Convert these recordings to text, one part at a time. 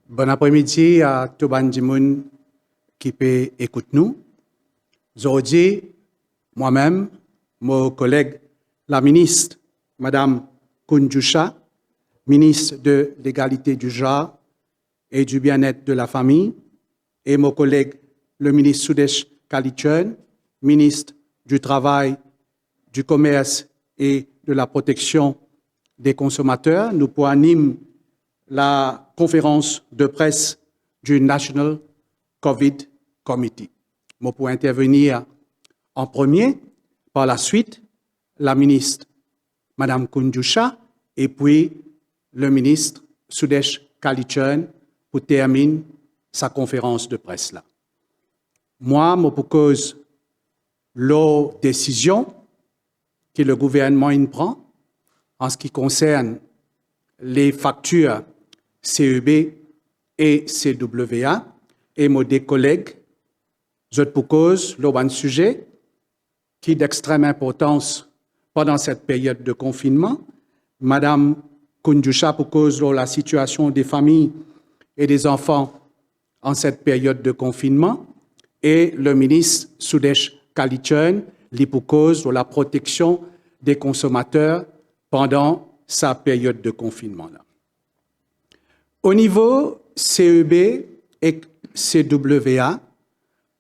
Bon après-midi à tout le monde qui peut écouter nous. Aujourd'hui, moi-même, mon collègue, la ministre, Madame Koundoucha, ministre de l'égalité du genre et du bien-être de la famille, et mon collègue, le ministre Sudesh Kalichun, ministre du Travail, du Commerce et de la Protection des consommateurs, nous pour animer la conférence de presse du National COVID Committee. Moi, pour intervenir en premier, par la suite, la ministre Madame Koundoucha et puis le ministre Sudesh Kalichun pour terminer sa conférence de presse là. Moi, je propose la décision que le gouvernement prend en ce qui concerne les factures CEB et CWA et mes deux collègues, je propose le sujet qui est d'extrême importance pendant cette période de confinement. Madame Koundoucha propose la situation des familles et des enfants en cette période de confinement et le ministre Sudesh Kalichun lui propose la protection des consommateurs pendant sa période de confinement. Au niveau CEB et CWA,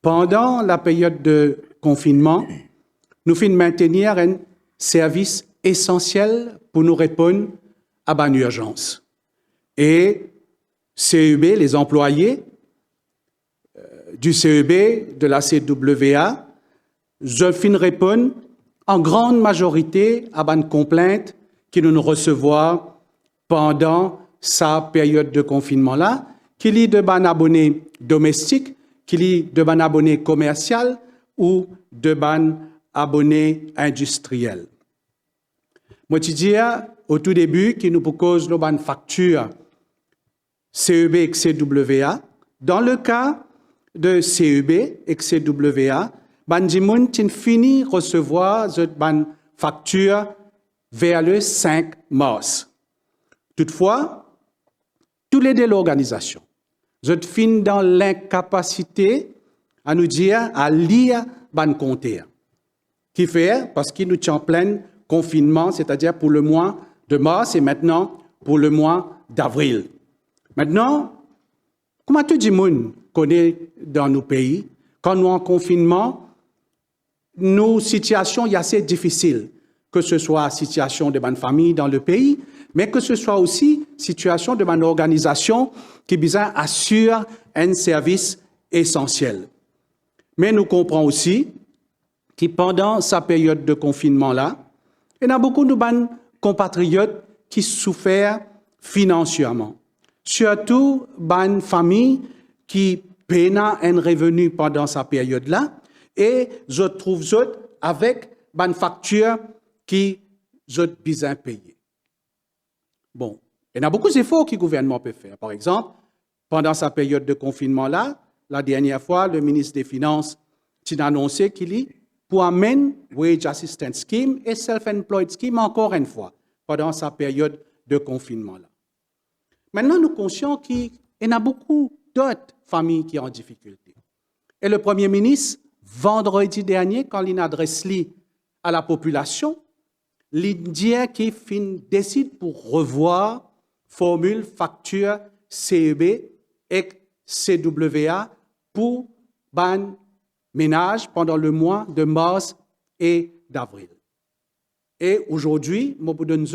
pendant la période de confinement, nous finissons maintenir un service essentiel pour nous répondre à une urgence. Et CEB, les employés du CEB, de la CWA, je finis répondre en grande majorité à une complainte qui nous recevons pendant sa période de confinement-là, qu'il y ait de ban abonnés domestiques, qu'il y ait de ban abonnés commerciaux ou de ban abonnés industriels. Moi, je dis au tout début qu'il nous propose nos ban facture CEB et CWA. Dans le cas de CEB et CWA, ban dimoun tin fini recevoir cette ban facture vers le 5 mars. Toutefois, tous les deux l'organisation, je fin dans l'incapacité à nous dire, à lire ban compter. Qui fait, parce qu'il nous tient en plein confinement, c'est-à-dire pour le mois de mars et maintenant pour le mois d'avril. Maintenant, comment tout le monde connaît dans nos pays, quand nous en confinement, nos situations sont assez difficiles, que ce soit la situation de ma famille dans le pays, mais que ce soit aussi la situation de ma organisation qui assure un service essentiel. Mais nous comprenons aussi que pendant sa période de confinement-là, il y a beaucoup de nos compatriotes qui souffrent financièrement. Surtout les familles qui peinent un revenu pendant sa période-là et je trouve avec une facture qui sont bien payées. Bon, il y a beaucoup d'efforts que le gouvernement peut faire. Par exemple, pendant sa période de confinement-là, la dernière fois, le ministre des Finances a annoncé qu'il y pour amener Wage Assistance Scheme et Self-Employed Scheme encore une fois, pendant sa période de confinement-là. Maintenant, nous sommes conscients qu'il y a beaucoup d'autres familles qui sont en difficulté. Et le Premier ministre, vendredi dernier, quand il adresse à la population, l'Indien qui décide pour revoir formule facture CEB et CWA pour ban ménage pendant le mois de mars et d'avril. Et aujourd'hui, je vous donne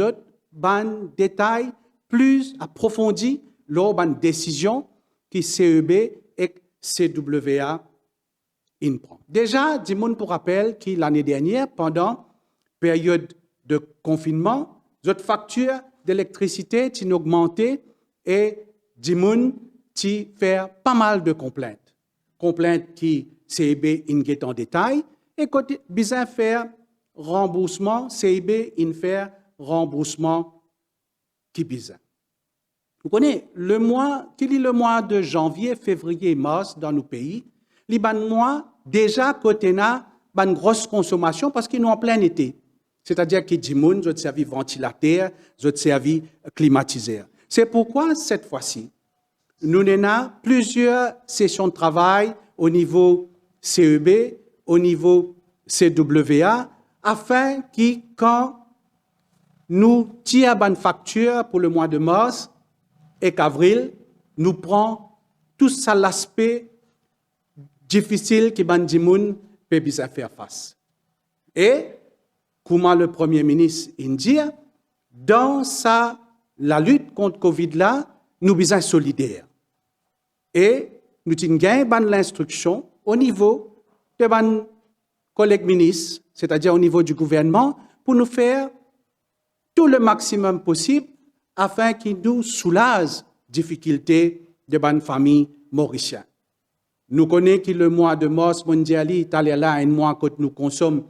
ban détail plus approfondi lors ban décision qui CEB et CWA prend. Déjà, dis-moi pour rappel que l'année dernière, pendant période de confinement, notre facture d'électricité a augmenté et dis-moi qui fait pas mal de complaintes. Complaintes qui CEB est en détail et côté bizarre faire remboursement, CEB fait remboursement qui bizarre. Vous connaissez le mois de janvier, février, mars dans nos pays, les mois déjà côté na une grosse consommation parce qu'ils nous en plein été. C'est-à-dire qu'ils disent moun, je servi ventilateur, je servi climatiseur. C'est pourquoi cette fois-ci, nous avons plusieurs sessions de travail au niveau CEB, au niveau CWA, afin que quand nous tirons une facture pour le mois de mars et qu'avril, nous prenons tout ça l'aspect difficile que Bandi Moun peut bien faire face. Et, comment le Premier ministre dit, dans la lutte contre Covid-là, nous sommes solidaires. Et nous avons gagné l'instruction au niveau de nos collègues ministres, c'est-à-dire au niveau du gouvernement, pour nous faire tout le maximum possible afin qu'ils nous soulagent les difficultés de nos familles mauriciennes. Nous connaissons que le mois de mars mondial, Italie là, un mois que nous consommons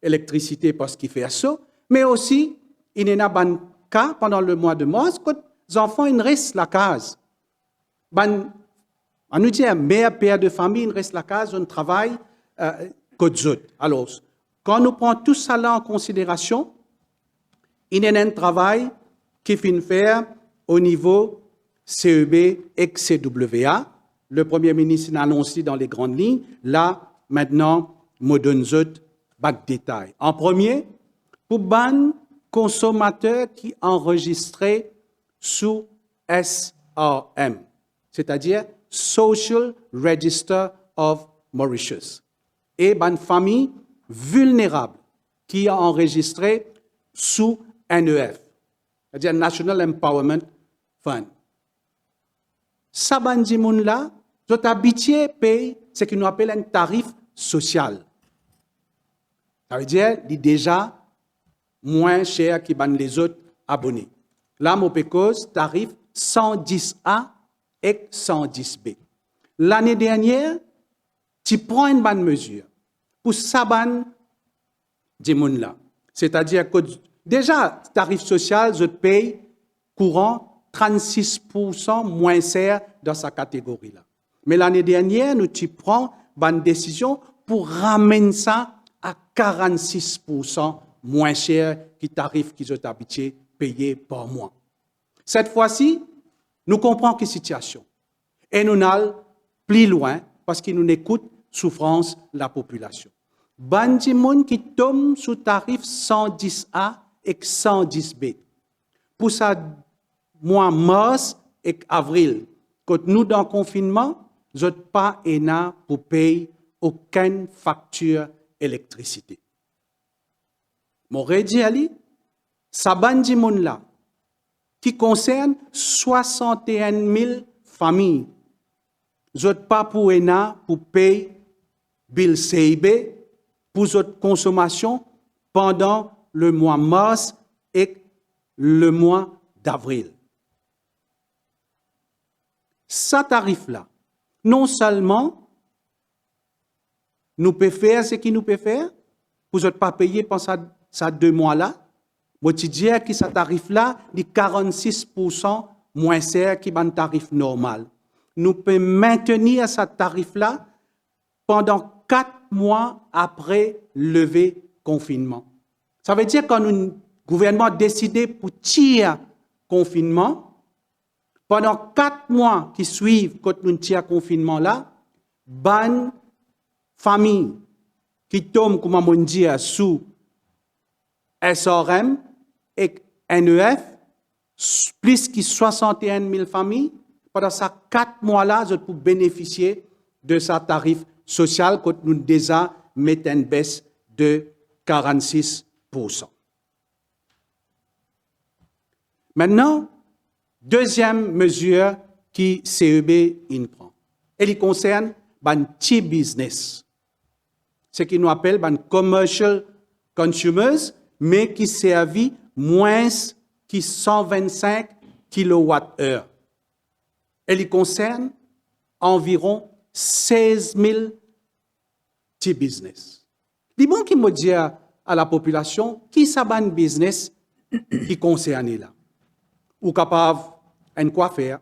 l'électricité parce qu'il fait ça, mais aussi, il y a un cas pendant le mois de mars que les enfants ils restent la case. On nous dit, mère, père de famille, il reste la case, on travaille que les autres. Alors, quand nous prenons tout ça là en considération, il y a un travail qui finit faire au niveau CEB et CWA. Le Premier ministre l'a annoncé dans les grandes lignes. Là, maintenant, je donne d'autres détails. En premier, pour les consommateurs qui enregistrés sous SRM, c'est-à-dire Social Register of Mauritius, et les familles vulnérables qui ont enregistré sous NEF, c'est-à-dire National Empowerment Fund. Ça, bandi moun là, sont habitués à payer ce qu'on appelle un tarif social. Ça veut dire qu'il est déjà moins cher que les autres abonnés. Là, mon pécose, tarif 110A et 110B. L'année dernière, tu prends une bonne mesure pour ça des moun là. C'est-à-dire que déjà, tarif social, je paye courant 36% moins cher dans sa catégorie-là. Mais l'année dernière, nous prends une décision pour ramener ça à 46% moins cher que le tarif qu'ils ont habitué à payer par mois. Cette fois-ci, nous comprenons quelle situation. Et nous allons plus loin parce que nous écoutons souffrance de la population. Bandi moun qui tombe sous tarif 110A et 110B. Pour ça, mois mars et avril, quand nous dans le confinement, nous n'avons pas pour payer aucune facture d'électricité. Mon redit ali, ça bandi moun là, qui concerne 61 000 familles, nous n'avons pas pour payer bill CIB pour notre consommation pendant le mois mars et le mois d'avril. Ça tarif-là, non seulement nous pouvons faire ce qu'il nous peut faire, vous n'êtes pas payé pendant ces 2 mois-là, je dis que ce tarif-là est 46% moins cher qu'un tarif normal. Nous pouvons maintenir ce tarif-là pendant 4 mois après le confinement. Ça veut dire que quand le gouvernement a décidé pour tirer confinement, pendant 4 mois qui suivent quand nous tirons confinement là, ban famille qui tombe, comme on dit, sous SRM et NEF, plus que 61 000 familles, pendant ces 4 mois-là, vous pouvez bénéficier de ce tarif social quand nous déjà mettons une baisse de 46%. Maintenant, deuxième mesure qui CEB prend. Elle concerne le petit business. Ce qu'on appelle les commercial consumers, mais qui servent moins que 125 kWh. Elle concerne environ 16 000 petits business. Les gens qui me disent à la population qui est un business qui concerne là. Ou capable un coiffeur,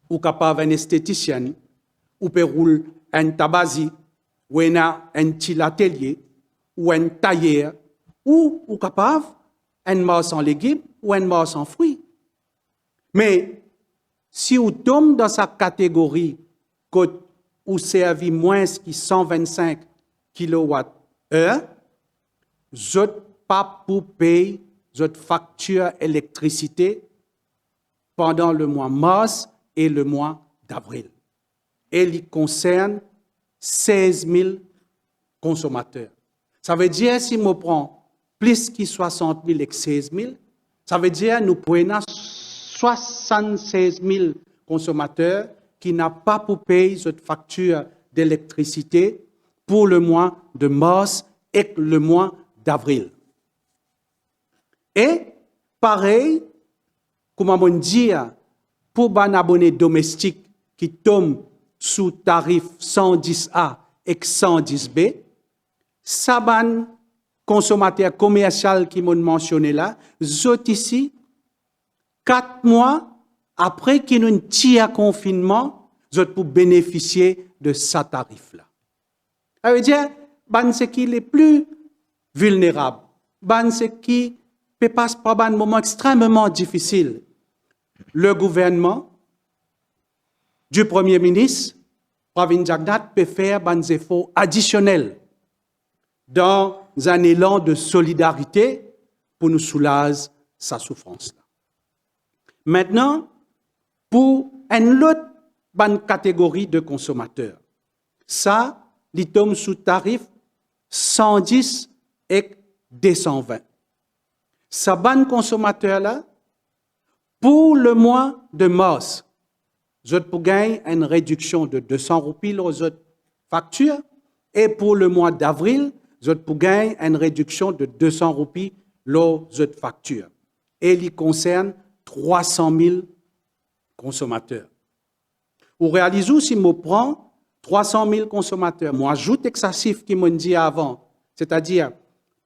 ou capable un esthéticien, ou peut rouler un tabasi, ou un petit atelier, ou un tailleur, ou capable, un marché en légumes ou un marché en fruits. Mais si vous tombez dans sa catégorie où servi moins que 125 kWh, vous n'êtes pas pour payer votre facture d'électricité pendant le mois mars et le mois d'avril. Et il concerne 16 000 consommateurs. Ça veut dire, si je prends plus que 60 000 et 16 000, ça veut dire que nous prenons 76 000 consommateurs qui n'ont pas pour payer cette facture d'électricité pour le mois de mars et le mois d'avril. Et pareil, comme on dit, pour un abonné domestique qui tombe sous tarif 110A et 110B, ça ban consommateur commercial qui m'ont mentionné là, zot ici, 4 mois après qu'il y ait un petit confinement, zot pour bénéficier de ce tarif-là. Ça veut dire, ban c'est qui les plus vulnérables, ban c'est qui peut passer par un moment extrêmement difficile. Le gouvernement du Premier ministre, Pravin Jagnnath, peut faire des efforts additionnels dans un élan de solidarité pour nous soulager sa souffrance. Maintenant, pour une autre catégorie de consommateurs, ça, il tombe sous tarif 110 et 220. Ces ban consommateurs-là, pour le mois de mars, vous avez gagner une réduction de 200 roupies aux autres factures, et pour le mois d'avril, vous avez gagner une réduction de 200 roupies aux autres factures. Et il concerne 300 000 consommateurs. Vous réalisez, si je prends 300 000 consommateurs, moi ajoute excessif qui m'ont dit avant, c'est-à-dire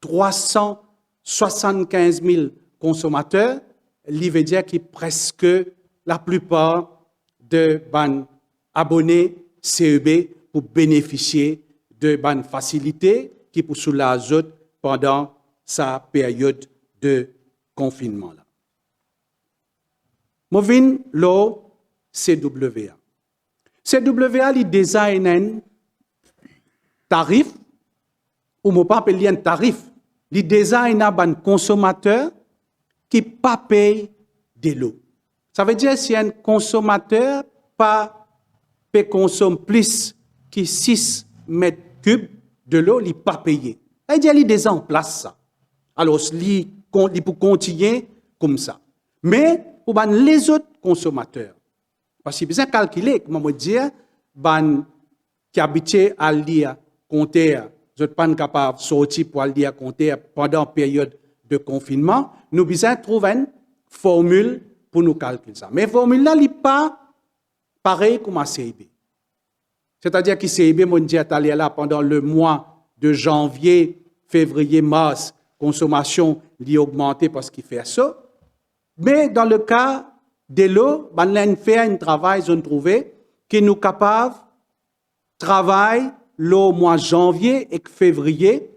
375 000 consommateurs, il veut dire que presque la plupart de ban abonnés CEB pour bénéficier de ban facilités qui pour soulager pendant sa période de confinement. Je viens le CWA. CWA, il design un tarif, ou je ne pas appeler un tarif, il design un consommateur qui ne paye pas de l'eau. Ça veut dire que si un consommateur peut consommer plus que 6 mètres cubes de l'eau, il ne pas payer. Ça veut dire qu'il est en place ça. Alors, il peut continuer comme ça. Mais pour les autres consommateurs, parce qu'il faut bien calculer, comme on dit, qui habitent à lire compteur, vous n'êtes pas capable de sortir pour lire compteur pendant la période de confinement, nous devons trouver une formule pour nous calculer ça. Mais la formule-là n'est pas pareille comme à CIB. C'est-à-dire que CIB, mon dit, est allé là pendant le mois de janvier, février, mars, consommation est augmentée parce qu'il fait ça. Mais dans le cas de l'eau, on a fait un travail, ils ont trouvé, qui nous capable de travailler l'eau mois de janvier et février,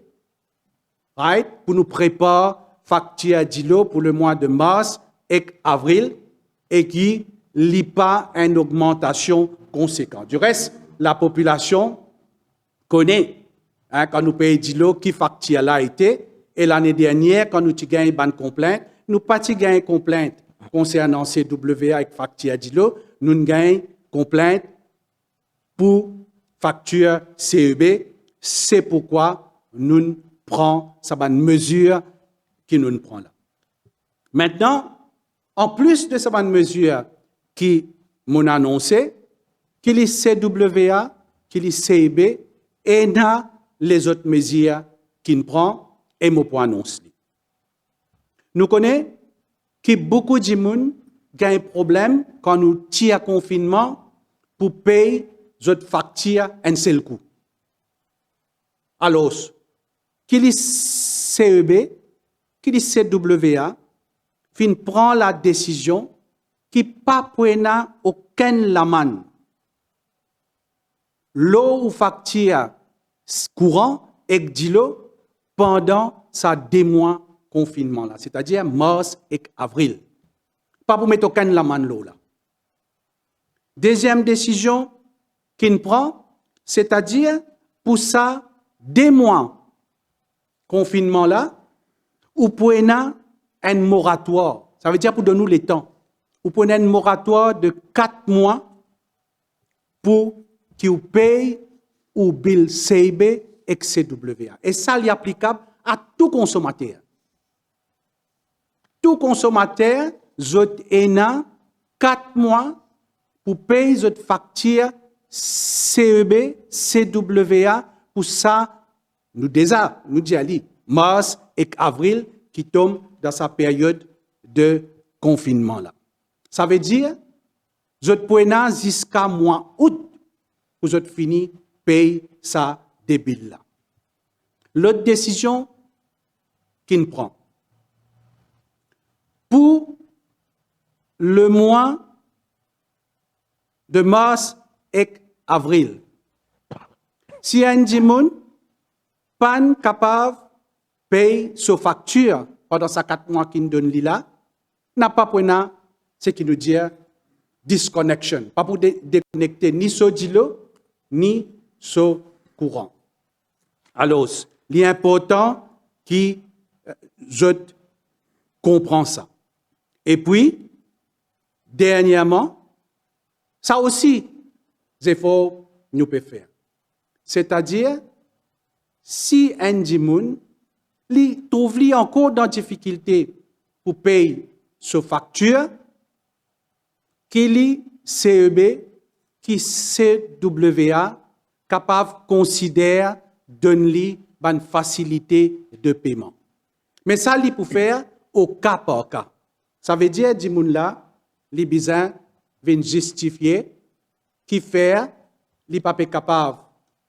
right, pour nous préparer facture de l'eau pour le mois de mars et avril, et qui n'a pas une augmentation conséquente. Du reste, la population connaît, quand nous payons de l'eau, qui facture là été, et l'année dernière, quand nous avons gagné une complainte, nous n'avons pas gagné une complainte concernant CWA avec facture de l'eau, nous avons gagné une complainte pour facture CEB. C'est pourquoi nous prenons cette mesure que nous prenons là. Maintenant, en plus de cette mesure qui m'ont annoncé, qu'il y ait CWA, qu'il y ait CEB, et dans les autres mesures qu'il prend, et mon point annonce. Nous connaissons que beaucoup de gens ont un problème quand nous tirons confinement pour payer notre facture un seul coup. Alors, qu'il y ait CEB, qu'il y ait CWA, fin prend la décision qui pas prenne aucun laman. L'eau ou facture courant et dilo pendant sa 2 mois confinement là, c'est-à-dire mars et avril. Pas pour mettre aucun la main là. Deuxième décision qu'il prend, c'est-à-dire pour ça 2 mois confinement là, ou pour un moratoire. Ça veut dire pour donner le temps. Ou pour un moratoire de 4 mois pour qu'il paye ou bill CIB et CWA. Et ça, est applicable à tout consommateur. Tout consommateur, zot ena 4 mois pour payer zot facture CEB, CWA, pour ça, nous déjà, nous disons, mars et avril qui tombent dans sa période de confinement là. Ça veut dire, zot poena jusqu'à mois août, pour zot fini paye sa débile là. L'autre décision qu'il prend, pour le mois de mars et avril, si un dimoun pas capable de payer sa facture pendant ces 4 mois qu'il donne là, n'a pas pour ce qui nous dit disconnection, pas pour déconnecter ni ce dilo, ni ce courant. Alors, il est important que je comprends ça. Et puis, dernièrement, ça aussi, il faut nous faire. C'est-à-dire, si un dimoun trouve encore dans difficulté pour payer sa facture, qu'il est CEB, qui CWA, capable de considérer donner une facilité de paiement. Mais ça, il peut faire au cas par cas. Ça veut dire, dimoun là, les besoins viennent justifier qui fait, les pas capable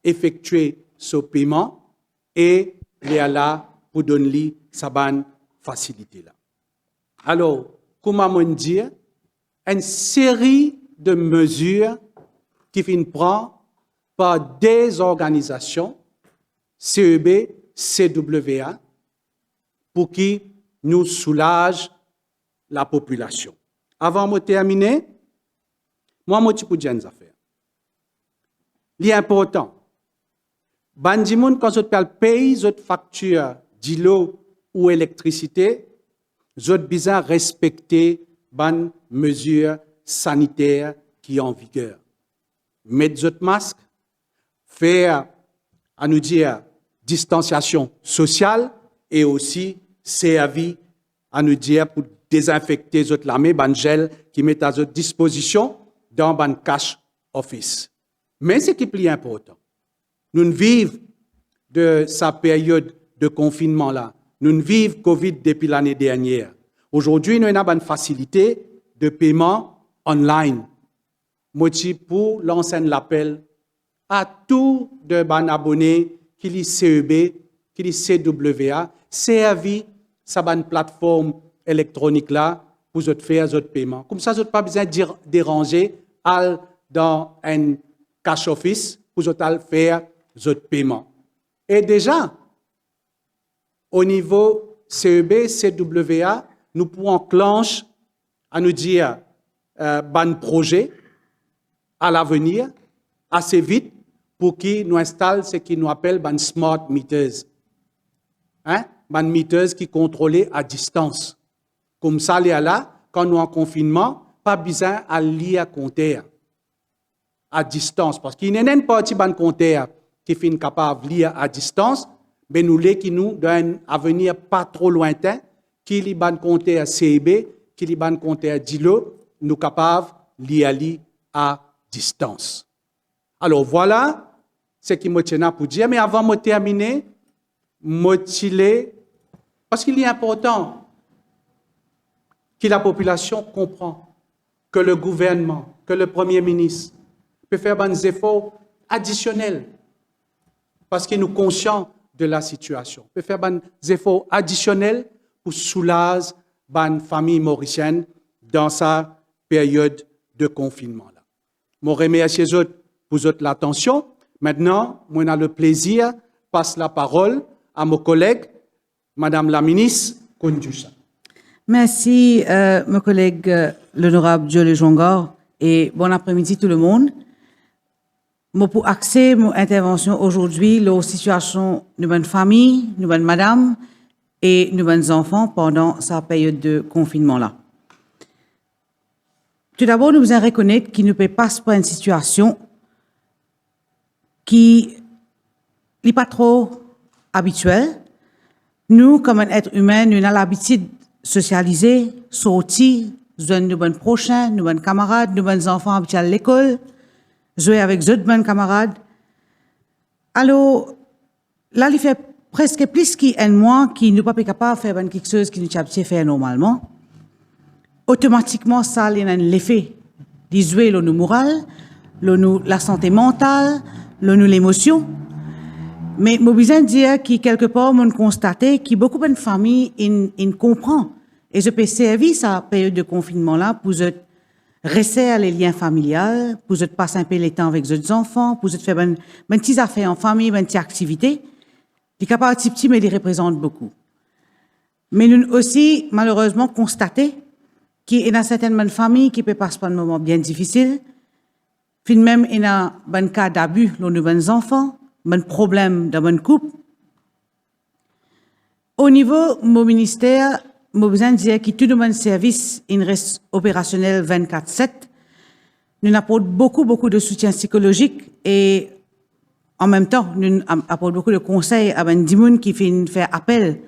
d'effectuer ce paiement et il est là pour donner sa bonne facilité là. Alors, comment on dit, une série de mesures qui viennent prendre par des organisations, CEB, CWA, pour qui nous soulagent la population. Avant de terminer, moi, je peux dire une affaire. L'important, bandimoun, quand vous payez votre facture d'eau ou électricité, vous avez besoin de respecter les mesures sanitaires qui sont en vigueur. Mettre votre masque, faire, à nous dire, distanciation sociale et aussi servir, à nous dire, pour désinfecter votre lamé, ban gel qui met à votre disposition dans ban cash office. Mais ce qui est plus important, nous vivons de sa période de confinement là. Nous vivons Covid depuis l'année dernière. Aujourd'hui, nous avons une facilité de paiement online. Moi, pour lancer l'appel à tous les abonnés qui sont CEB, qui sont CWA, servi sa plateforme électronique là pour faire votre paiement. Comme ça, vous n'avez pas besoin de déranger dans un cash office pour faire votre paiement. Et déjà, au niveau CEB, CWA, nous pouvons enclencher à nous dire ban projet à l'avenir assez vite pour qu'ils nous installent ce qu'ils nous appellent ban smart meters. Ban meters qui contrôlent à distance. Comme ça, là, quand nous sommes en confinement, pas besoin à lire compteur à distance. Parce qu'il n'y a pas de ban compteur qui est capable de lire à distance, mais nous les qui nous d'un avenir pas trop lointain, qui li ban compteur CEB, qui li ban compteur DILO, nous capables de lire à distance. Alors voilà ce qui me tient pour dire. Mais avant de terminer, parce qu'il est important que la population comprenne que le gouvernement, que le Premier ministre peut faire des efforts additionnels parce qu'il est conscient de la situation. Peut faire des efforts additionnels pour soulager la famille mauricienne dans sa période de confinement. Je remercie pour l'attention, Maintenant, moi, j'ai le plaisir de passer la parole à mon collègue, Madame la ministre Koundoucha. Merci, mon collègue, l'honorable Jolie Jongor, et bon après-midi tout le monde. Moi, pour axer mon intervention aujourd'hui, la situation de notre famille, de notre madame et de nos enfants pendant sa période de confinement-là. Tout d'abord, nous devons reconnaître qu'il ne peut pas se passer une situation qui n'est pas trop habituelle. Nous, comme un être humain, nous avons l'habitude de socialiser, sortir, joindre nos bons prochains, nos bons camarades, nos bons enfants habitués à l'école, jouer avec d'autres bons camarades. Alors, là, il fait presque plus qu'un mois qu'il n'est pas capable de faire quelque chose qui nous a habitué à faire normalement. Automatiquement, ça a l'effet de jouer le moral, la santé mentale, l'émotion. Mais je besoin de dire que quelque part, on constate que beaucoup de familles comprennent. Et je peux servir cette période de confinement-là pour resserrer les liens familiaux, pour passer un peu le temps avec les enfants, pour faire des petites affaires en famille, des petites activités. Les capables petits, mais ils représentent beaucoup. Mais nous aussi, malheureusement, constaté qu'il y a certaines familles qui peuvent passer par un moment bien difficile. Même, il y a un cas d'abus de nos enfants, un problème dans un couple. Au niveau de mon ministère, je besoin de dire que tout le service reste opérationnel 24/7. Nous apportons beaucoup de soutien psychologique et en même temps, nous apportons beaucoup de conseils à des gens qui font appel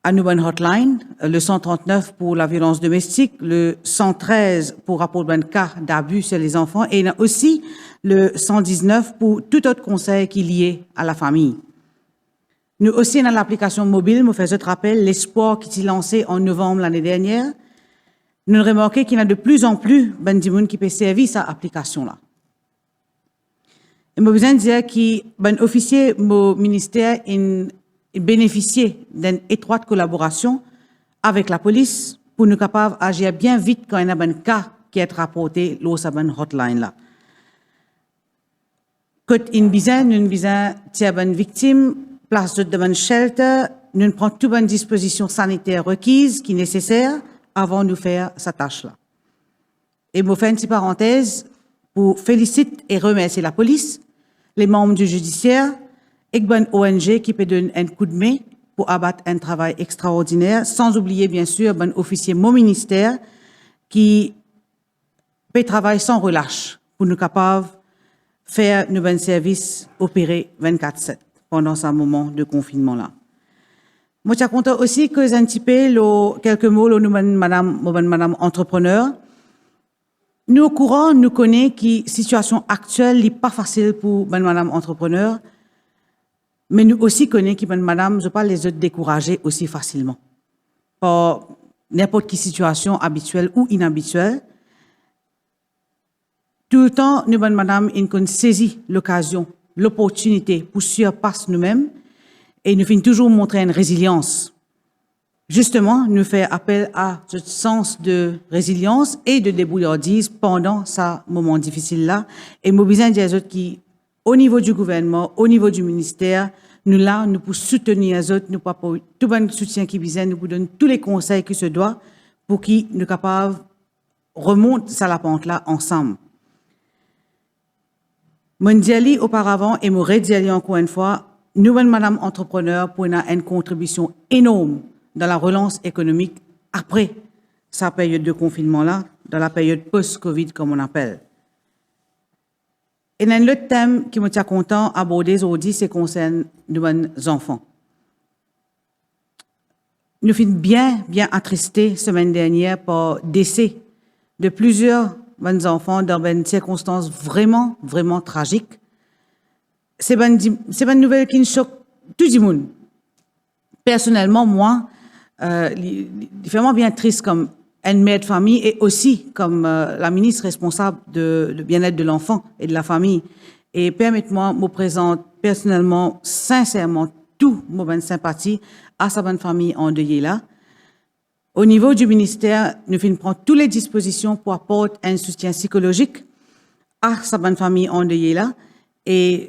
à nos hotlines, le 139 pour la violence domestique, le 113 pour rapport d'un cas d'abus sur les enfants et il y a aussi le 119 pour tout autre conseil qui est lié à la famille. Nous aussi, dans l'application mobile, nous faisons rappel l'espoir qui est lancé en novembre l'année dernière. Nous remarquons qu'il y a de plus en plus de gens qui peuvent servir cette application-là. Et je besoin de dire que officier mon ministère bénéficier d'une étroite collaboration avec la police pour nous capables d'agir bien vite quand il y a un cas qui est rapporté lors de cette hotline-là. Quand une victime, place de un shelter, nous prenons toutes les dispositions sanitaires requises qui sont nécessaires avant de faire cette tâche-là. Et je fais une petite parenthèse pour féliciter et remercier la police, les membres du judiciaire, et une ONG qui peut donner un coup de main pour abattre un travail extraordinaire, sans oublier bien sûr un officier mon ministère qui peut travailler sans relâche pour nous capables de faire nos bons services opérer 24/7 pendant ce moment de confinement-là. Moi, je suis content aussi que j'ai un petit peu quelques mots de madame entrepreneur. Nous, au courant, nous connaissons que la situation actuelle n'est pas facile pour madame entrepreneur. Mais nous aussi connaissons que madame, je ne pas les autres décourager aussi facilement. Par n'importe quelle situation habituelle ou inhabituelle. Tout le temps, nous, madame, nous saisi l'occasion, l'opportunité pour surpasser nous-mêmes et nous finissons toujours montrer une résilience. Justement, nous faisons appel à ce sens de résilience et de débrouillardise pendant ce moment difficile-là. Et nous besoin des autres qui, au niveau du gouvernement, au niveau du ministère, nous là, nous pour soutenir les autres, nous pour tout le soutien qui vient, nous pour donner tous les conseils qui se doivent pour qu'ils nous capables remonter ça la pente là ensemble. Mon diali auparavant et mon rediali encore une fois, nous, madame entrepreneur, pour une contribution énorme dans la relance économique après sa période de confinement là, dans la période post-Covid comme on appelle. Et un autre thème qui me tient content d'aborder aujourd'hui, c'est concerne nos enfants. Nous sommes bien attristés semaine dernière par décès de plusieurs enfants dans des circonstances vraiment tragiques. C'est une nouvelle qui nous choque tout le monde. Personnellement, moi, vraiment bien triste comme une mère de famille et aussi comme la ministre responsable de bien-être de l'enfant et de la famille. Et permettez-moi, me présente personnellement, sincèrement, toute ma bonne sympathie à sa bonne famille endeuillée là. Au niveau du ministère, nous prenons toutes les dispositions pour apporter un soutien psychologique à sa bonne famille endeuillée là Et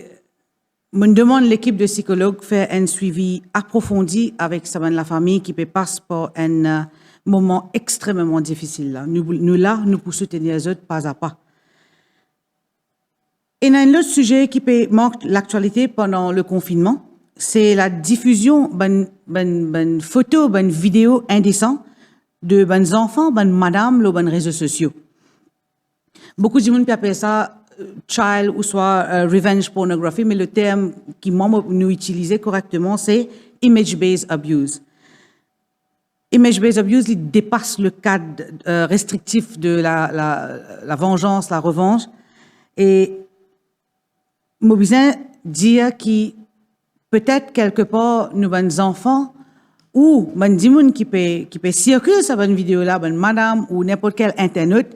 me demande l'équipe de psychologues faire un suivi approfondi avec la famille qui peut passer par un moment extrêmement difficile. Là. Nous pour soutenir les autres pas à pas. Et il y a un autre sujet qui peut marquer l'actualité pendant le confinement, c'est la diffusion de photos, de vidéos indécentes de bonnes enfants, bonnes madames, les bonnes réseaux sociaux. Beaucoup de gens appellent ça child ou soit revenge pornography, mais le terme qui nous utilisons correctement, c'est image-based abuse. Image-based abuse, il dépasse le cadre restrictif de la vengeance, la revanche. Et je besoin dire que peut-être quelque part, nous, bonnes enfants, ou bonnes gens qui peut circuler cette bonne vidéo-là, bonne madame, ou n'importe quel internaute,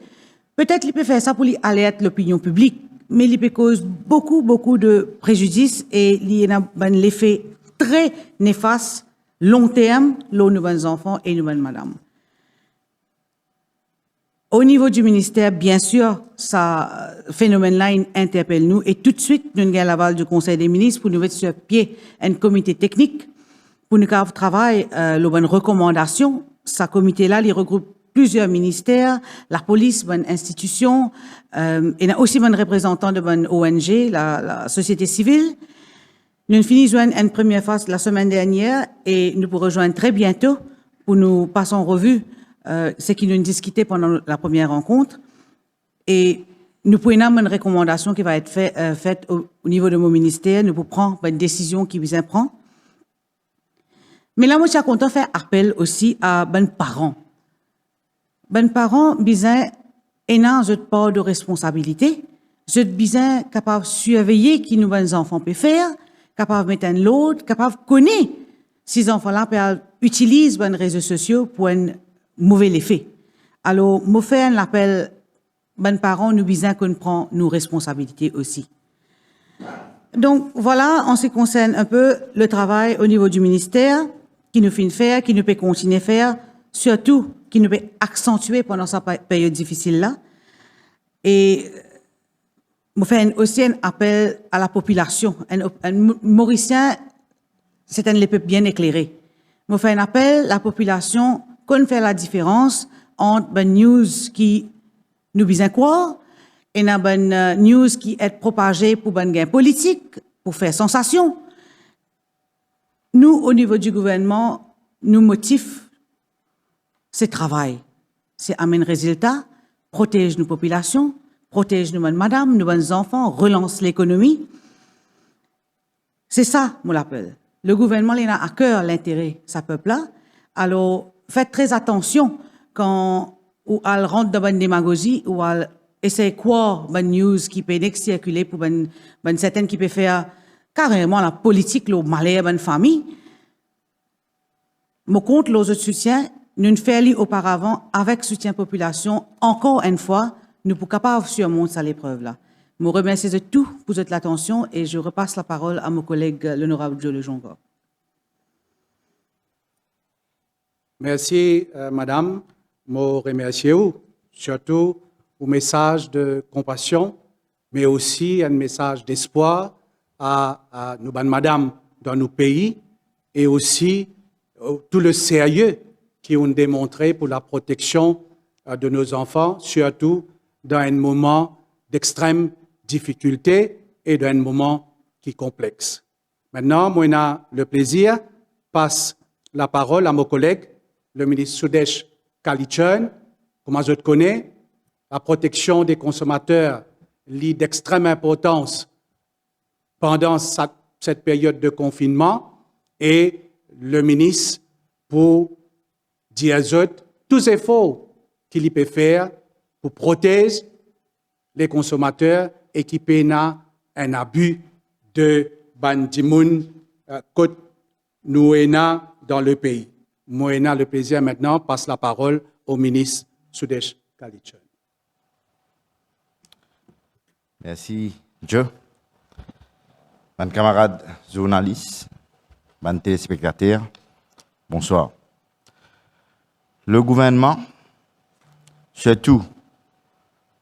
peut-être qu'il peut faire ça pour alerter l'opinion publique, mais il peut causer beaucoup de préjudices et il y a l'effet très néfaste, long terme, nos bonnes enfants et nos bonnes madames. Au niveau du ministère, bien sûr, ce phénomène-là interpelle nous et tout de suite, nous avons l'aval du Conseil des ministres pour nous mettre sur pied un comité technique pour nous travailler les bonnes recommandations. Ce comité-là, il regroupe plusieurs ministères, la police, bonne institution, il y a aussi bonnes représentants de bonnes ONG, la société civile. Nous finissons une première phase la semaine dernière et nous pourrons rejoindre très bientôt pour nous passer en revue ce qui nous discuté pendant la première rencontre. Et nous pouvons avoir une recommandation qui va être faite au niveau de mon ministère, nous pouvons prendre une décision qui vous prend. Mais là, moi, je suis content de faire appel aussi à bonnes parents. Ben parents, besoin, ayant une part de responsabilité, je besoin capable de surveiller qui nos bons enfants peuvent faire, capable de mettre un l'autre, capable de connaître si ces enfants-là utilisent les réseaux sociaux pour un mauvais effet. Alors, moi, faire un appel, ben parents, nous besoin qu'on prend nos responsabilités aussi. Donc, voilà, en ce qui concerne un peu le travail au niveau du ministère, qui nous fait faire, qui nous peut continuer à faire, surtout qui nous peut accentuer pendant cette période difficile-là. Et je fais aussi un appel à la population. Un Mauricien, c'est un peuple bien éclairé. Je fais un appel à la population qu'on fait la différence entre une news qui nous besoin croire et une news qui est propagée pour un gain politique, pour faire sensation. Nous, au niveau du gouvernement, nous motivons c'est travail, c'est amener résultat, protège nos populations, protège nos bonnes madames, nos bonnes enfants, relance l'économie. C'est ça, mon appel. Le gouvernement, il a à cœur l'intérêt de ce peuple-là. Alors, faites très attention quand elle rentre dans une démagogie ou elle essaie de croire une news qui peut circuler pour une certaine qui peut faire carrément la politique, le malheur de la famille. Je compte les autres soutiens. Nous faisons auparavant avec soutien population. Encore une fois, nous sommes capables de surmonter l'épreuve là. Je vous remercie de tout pour votre attention et je repasse la parole à mon collègue l'honorable Joe Lejonga. Merci, madame. Je remercie vous, surtout au message de compassion, mais aussi un message d'espoir à nos bonnes madames dans nos pays et aussi tout le sérieux qui ont démontré pour la protection de nos enfants, surtout dans un moment d'extrême difficulté et d'un moment qui est complexe. Maintenant, moi, j'ai le plaisir, passe la parole à mon collègue, le ministre Sudesh Kalitchun. Comme je te connais, la protection des consommateurs est d'extrême importance pendant cette période de confinement et le ministre pour dire tous les efforts qu'il peut faire pour protéger les consommateurs et qui peuvent un abus de bandimoun que nous avons dans le pays. Moi, j'ai le plaisir maintenant, passe la parole au ministre Sudesh Kalitchun. Merci, Joe. Mes camarades journalistes, mes téléspectateurs, bonsoir. Le gouvernement, surtout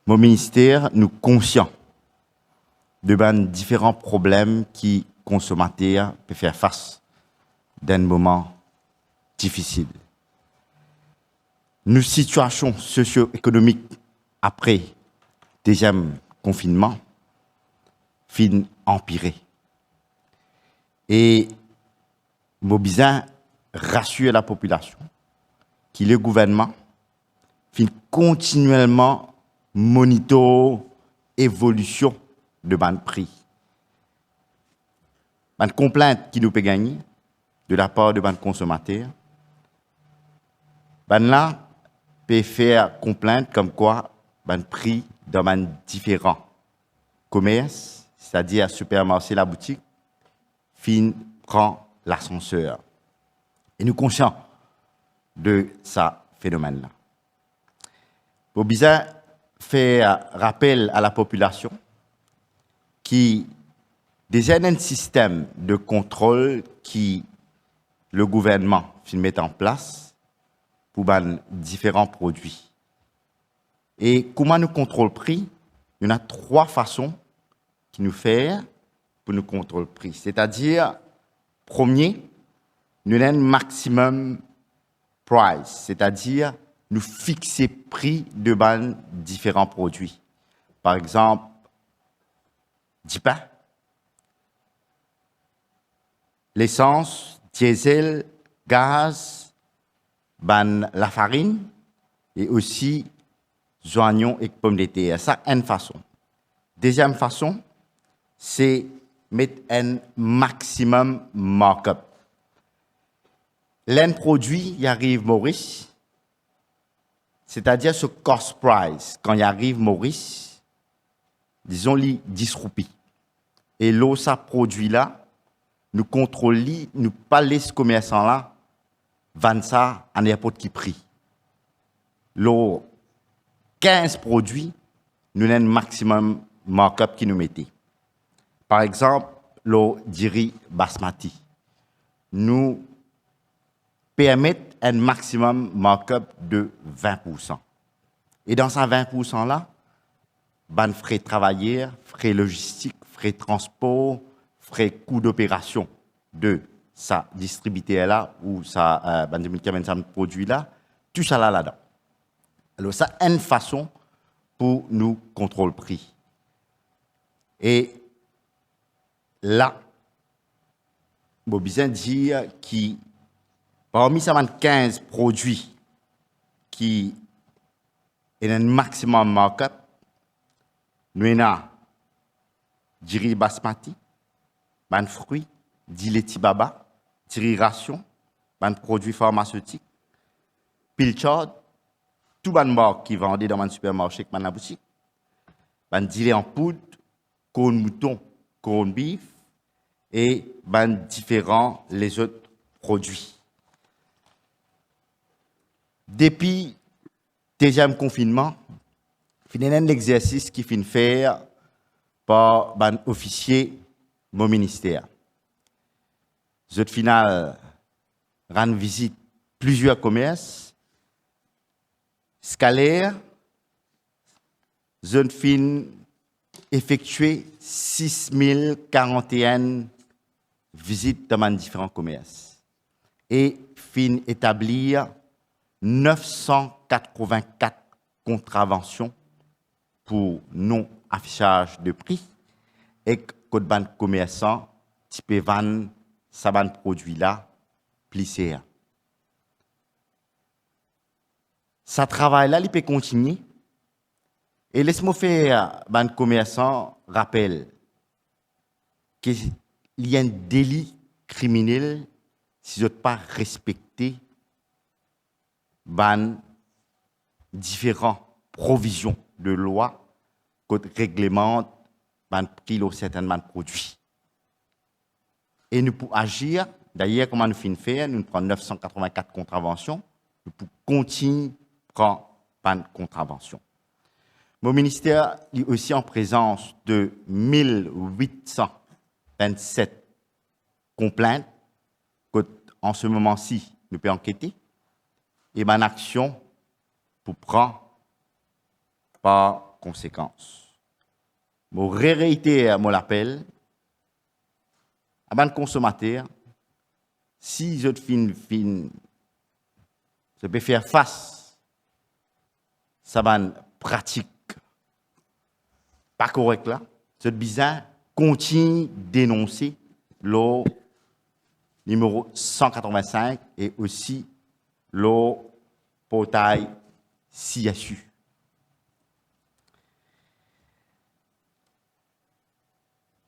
mon ministère, nous conscient de différents problèmes qui consommateurs peuvent faire face dans un moment difficile. Nos situations socio-économiques après deuxième confinement fin empirer. Et nous besoin rassurer la population que le gouvernement fin continuellement monitorer l'évolution de ban prix. Ban complainte qui nous peut gagner de la part de ban consommateurs. Ban là peut faire complainte comme quoi ban prix dans ban différents commerces, c'est-à-dire supermarché, la boutique, fin prend l'ascenseur. Et nous sommes conscients de ce phénomène-là. Pour bien faire rappel à la population qui déjà un système de contrôle qui le gouvernement met en place pour différents produits. Et comment nous contrôlons le prix? Il y en a trois façons qui nous fait pour nous contrôler le prix. C'est-à-dire, premier, nous avons un maximum price, c'est-à-dire nous fixer prix de différents produits. Par exemple, du pain, l'essence, diesel, gaz, la farine et aussi oignons et pommes de terre. Ça, une façon. Deuxième façon, c'est mettre un maximum markup. L'un produit, il arrive Maurice, c'est-à-dire ce cost price, quand il arrive Maurice, disons les 10 roupies. Et l'eau, ça produit là, nous contrôlons, nous pas laisser commerçant là, vendre ça à n'importe qui prix. L'eau, 15 produits, nous avons un maximum markup qui nous mettait. Par exemple, l'eau diri basmati nous permet un maximum markup de 20%. Et dans ces 20%-là, ban frais travailleurs, frais logistiques, frais transport, frais coûts d'opération de sa distributeur-là ou sa produit-là, tout ça là-dedans. Alors ça, une façon pour nous contrôler le prix. Et là, je besoin dire que parmi ces 15 produits qui ont un maximum markup, nous avons du riz basmati, des fruits, du lait baba, du ration, des produits pharmaceutiques, pilchard, tout les marques qui vendent dans le supermarché, dans la boutique, du lait en poudre, corn mouton, corn beef et différents les autres produits. Depuis le deuxième confinement, il y a un exercice qui finit faire par un officier de mon ministère. Je final rendre visite plusieurs commerces scalaires. Je fin effectuer 6041 visites dans différents commerces et fin établir 984 contraventions pour non-affichage de prix et que les commerçants type vendre ces produits-là plissés. Ce travail-là, il peut continuer. Et laisse-moi faire un commerçant rappel qu'il y a un délit criminel si vous n'êtes pas respecté différentes provisions de loi qui réglementent le prix de certains produits. Et nous pouvons agir, d'ailleurs, comment nous finissons faire, nous prenons 984 contraventions, nous pouvons continuer à prendre une contravention. Mon ministère est aussi en présence de 1827 complaintes qu'en ce moment-ci, nous pouvons enquêter et une action pour prendre par conséquence. je réitère mon appel à les consommateurs. Si je peux faire face à cette pratique pas correcte là, je besoin continue dénoncer le numéro 185 et aussi le portail CSU.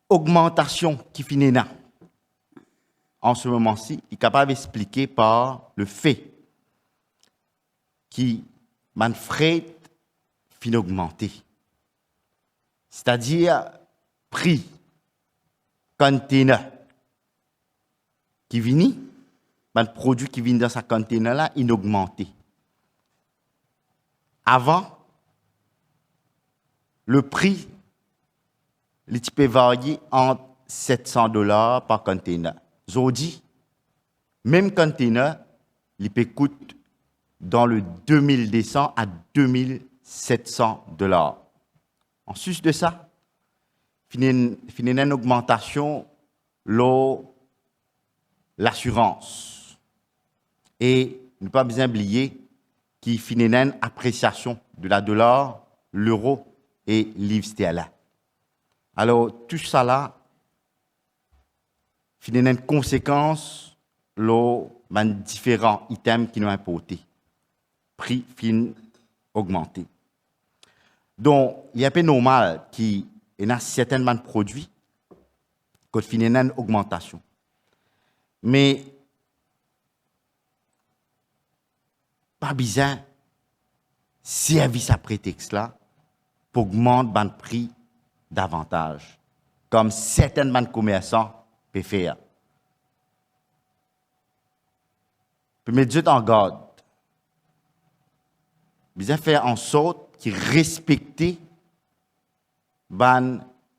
Augmentation qui finit là. En ce moment-ci, il est capable d'expliquer par le fait que man frais fin augmenté. C'est-à-dire prix container qui vient, man produit qui vient dans ce container là, il augmenté. Avant, le prix il peut varier entre $700 par container. Aujourd'hui, même container, il peut coûter dans le 2200 à $2700. En sus de ça, il y a une augmentation de l'assurance. Et ne pas besoin oublier qu'il y a une appréciation de la dollar, l'euro et livre sterling. Alors, tout ça là, il y a une conséquence sur différents items qui nous importés. Prix fin augmenté. Donc, il est un peu normal qu'il y ait certains produits qui ont une augmentation. Mais, pas besoin service à prétexte là pour augmenter le prix davantage, comme certains commerçants peuvent faire. Pour mettre Dieu en garde, besoin faire en sorte qu'ils respectent les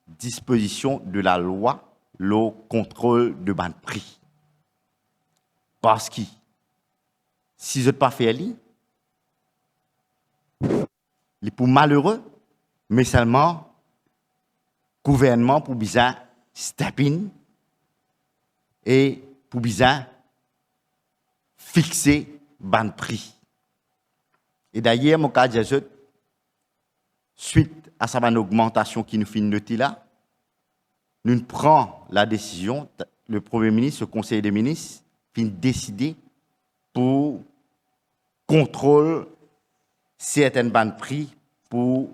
dispositions de la loi, le contrôle de ban prix. Parce que si je ne pas faire il est pour malheureux, mais seulement gouvernement pour bien step in et pour bien fixer ban prix. Et d'ailleurs, mon cas suite à cette augmentation qui nous fait noter là, nous prenons la décision, le Premier ministre, le Conseil des ministres, fin décider pour contrôler certains ban prix pour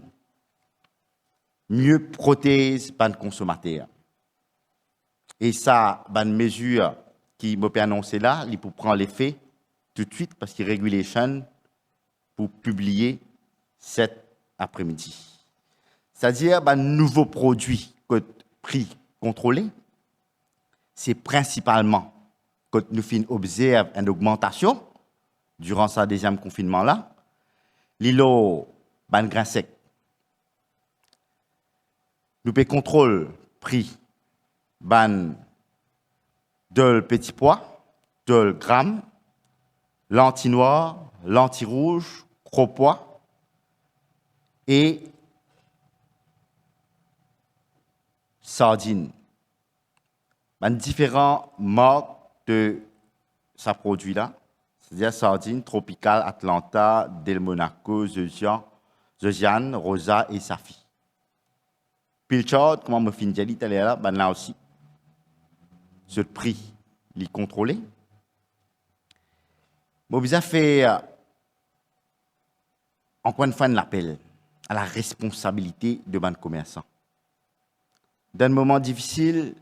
mieux protéger les consommateurs. Et ça, une mesure qui m'a annoncé là, il faut prendre l'effet tout de suite parce qu'il régulation pour publier cet après-midi. C'est-à-dire, un nouveau produit que prix contrôlé, c'est principalement que nous observons une augmentation durant ce deuxième confinement là, l'îlot ban grain sec. Nous pouvons contrôler le prix ban de petit pois, de gramme, lentilles noires, lentilles rouges, gros pois et sardines. Différents marques de ce produit-là, c'est-à-dire sardines tropicales, Atlanta, Del Monaco, Zeusiane, Rosa et Safi. Pilchard, comment me fin dit là, là aussi, ce prix, il est contrôlé. Bon, vous avez fait encore une fois un appel à la responsabilité de ban commerçants. Dans un moment difficile,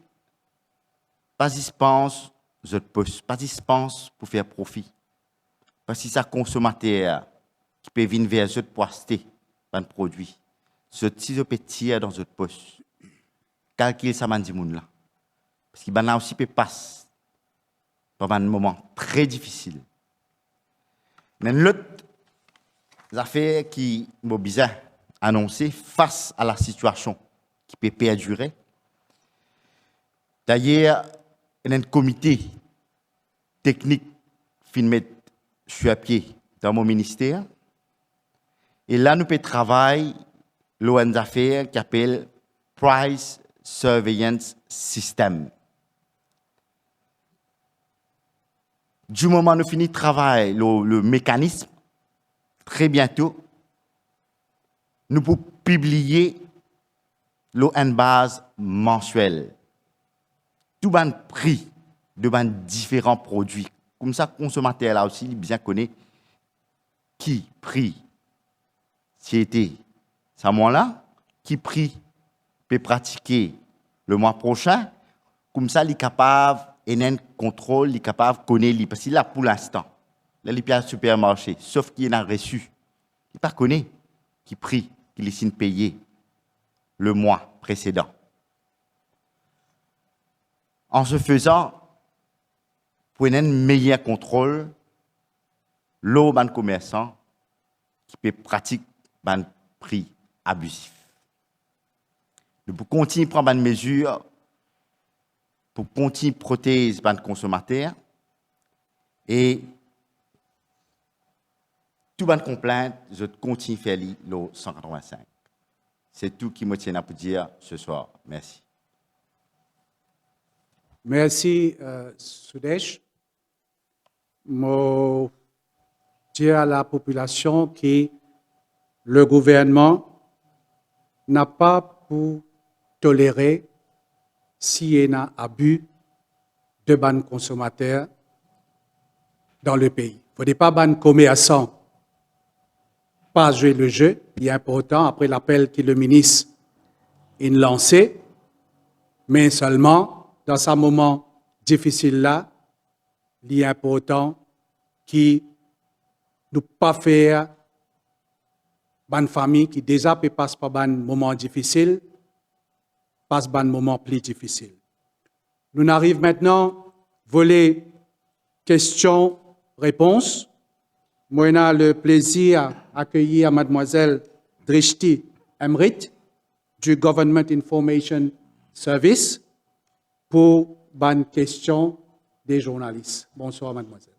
pas dispense, pas dispense pour faire profit. Parce que ça consommateur qui peut venir vers eux pour acheter un produit. Ce petit petit dans votre poste. Calculez ça mandi moun là. Parce qu'il là aussi peut passer par un moment très difficile. Mais l'autre affaire qui m'a bizarre annoncé face à la situation qui peut perdurer. D'ailleurs, il y a un comité technique qui met sur pied dans mon ministère. Et là, nous pouvons travailler l'ONG affaires qui appelle Price Surveillance System. Du moment où nous finissons de travailler le mécanisme, très bientôt, nous pouvons publier une base mensuelle. Tout le prix de différents produits. Comme ça, le consommateur là aussi, il bien connaît qui prix c'était ce moment-là, qui prix peut pratiquer le mois prochain. Comme ça, il est capable et un contrôle, il est capable de connaître, parce qu'il là pour l'instant, là, il est au supermarché, sauf qu'il a reçu. Il ne pas connaît qui prix qu'il est payé le mois précédent. En se faisant, pour un meilleur contrôle, l'eau ban commerçant qui peut pratiquer un prix abusif. Nous pouvons continuer à prendre des mesures pour continuer à protéger les consommateurs et tout les complaintes, je continue à faire le 185. C'est tout qui me tient à vous dire ce soir. Merci. Merci, Sudesh. Je dis à la population que le gouvernement n'a pas pour tolérer s'il y a un abus de ban consommateurs dans le pays. Il ne faut pas ban commerçants pas jouer le jeu. Il est important, après l'appel que le ministre a lancé, mais seulement dans ce moment difficile-là, il est important que nous ne pas faire une famille qui déjà peut passer par un moment difficile, passe par un moment plus difficile. Nous arrivons maintenant volet questions-réponses. Moi, j'ai le plaisir d'accueillir mademoiselle Drishti Emrit du Government Information Service pour une question des journalistes. Bonsoir, mademoiselle.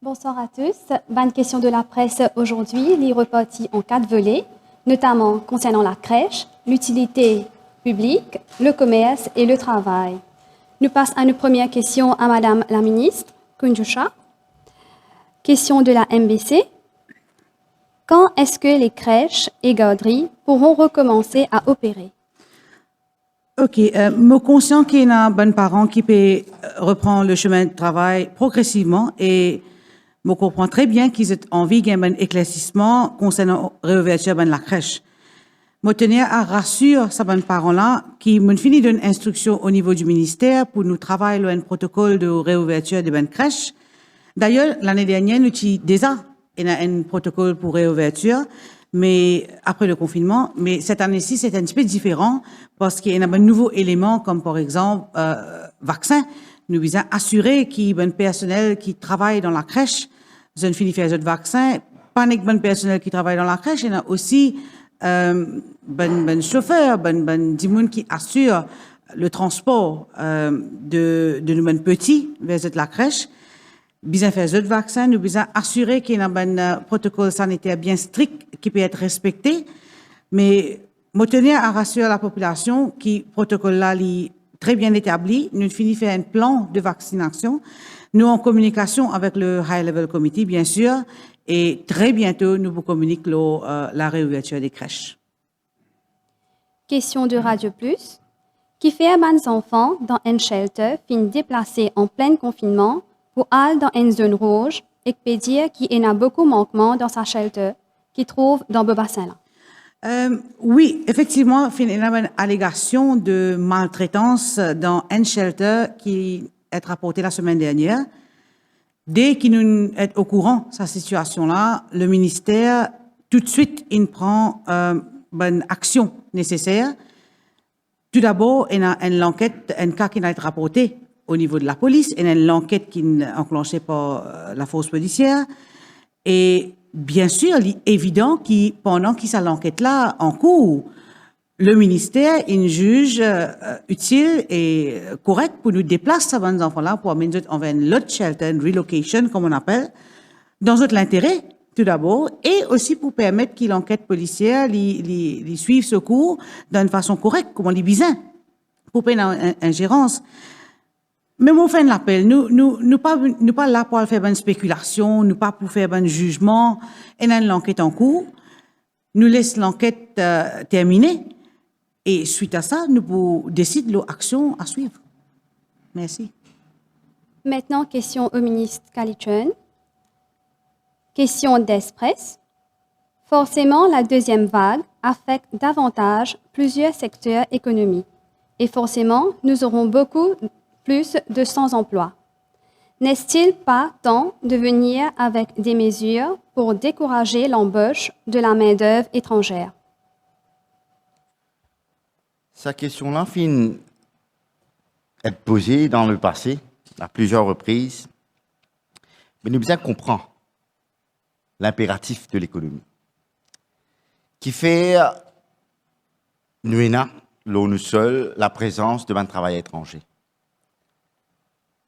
Bonsoir à tous. Bonne question de la presse aujourd'hui, les repartis en 4 volets, notamment concernant la crèche, l'utilité publique, le commerce et le travail. Nous passons à une première question à Madame la ministre, Kunjusha. Question de la MBC. Quand est-ce que les crèches et garderies pourront recommencer à opérer? OK. Me conscient qu'il y a un bon parent qui peut reprendre le chemin de travail progressivement et je comprends très bien qu'ils ont envie d'un bon éclaircissement concernant la réouverture de la crèche. Je tenais à rassurer ces bons parents-là qui m'ont fini d'une instruction au niveau du ministère pour nous travailler un protocole de réouverture de bonnes crèches. D'ailleurs, l'année dernière, nous avons déjà un protocole pour réouverture, mais après le confinement. Mais cette année-ci, c'est un petit peu différent parce qu'il y a un nouveau élément comme par exemple vaccin. Nous visons assurer qu'il y a un personnel qui travaille dans la crèche. Nous fini faire autres vaccins. Pas uniquement bon personnel qui travaille dans la crèche, il y a aussi bon chauffeur, bon dimoun qui assure le transport de nos petits vers la crèche. Bien faire autres vaccins, nous bien assurer qu'il y a un protocole sanitaire bien strict qui peut être respecté. Mais je tenir à rassurer la population que le protocole là est très bien établi. Nous finissons faire un plan de vaccination. Nous en communication avec le High Level Committee, bien sûr, et très bientôt, nous vous communiquons la réouverture des crèches. Question de Radio Plus. Qui fait à des enfants dans un shelter fin déplacés en plein confinement pour aller dans une zone rouge et peut dire qu'il y a beaucoup de manquements dans sa shelter qui trouve dans le bassin là? Oui, effectivement, il y a une allégation de maltraitance dans un shelter qui est rapporté la semaine dernière. Dès qu'il nous est au courant de cette situation-là, le ministère, tout de suite, il prend une action nécessaire. Tout d'abord, il y a une enquête, un cas qui a été rapporté au niveau de la police, il y a une enquête qui est enclenchée par la force policière. Et bien sûr, il est évident que pendant que cette enquête-là en cours, le ministère, il juge utile et correct pour nous déplacer ces enfants-là pour amener envers l'autre shelter, une relocation, comme on appelle, dans notre intérêt. tout d'abord, et aussi pour permettre que l'enquête policière les suive ce cours d'une façon correcte, comme on dit bien, pour pas une ingérence. Mais mon fin de l'appel, nous pas là pour faire une spéculation, nous pas pour faire un jugement, et dans l'enquête en cours, nous laisse l'enquête terminée, et suite à ça, nous décidons l'action à suivre. Merci. Maintenant, question au ministre Kalichun. Question d'Express. Forcément, la deuxième vague affecte davantage plusieurs secteurs économiques. Et forcément, nous aurons beaucoup plus de sans-emploi. N'est-il pas temps de venir avec des mesures pour décourager l'embauche de la main-d'œuvre étrangère? Sa question-là finit être posée dans le passé, à plusieurs reprises, mais nous bien comprendre l'impératif de l'économie, qui fait, nous seuls, la présence de travail étranger.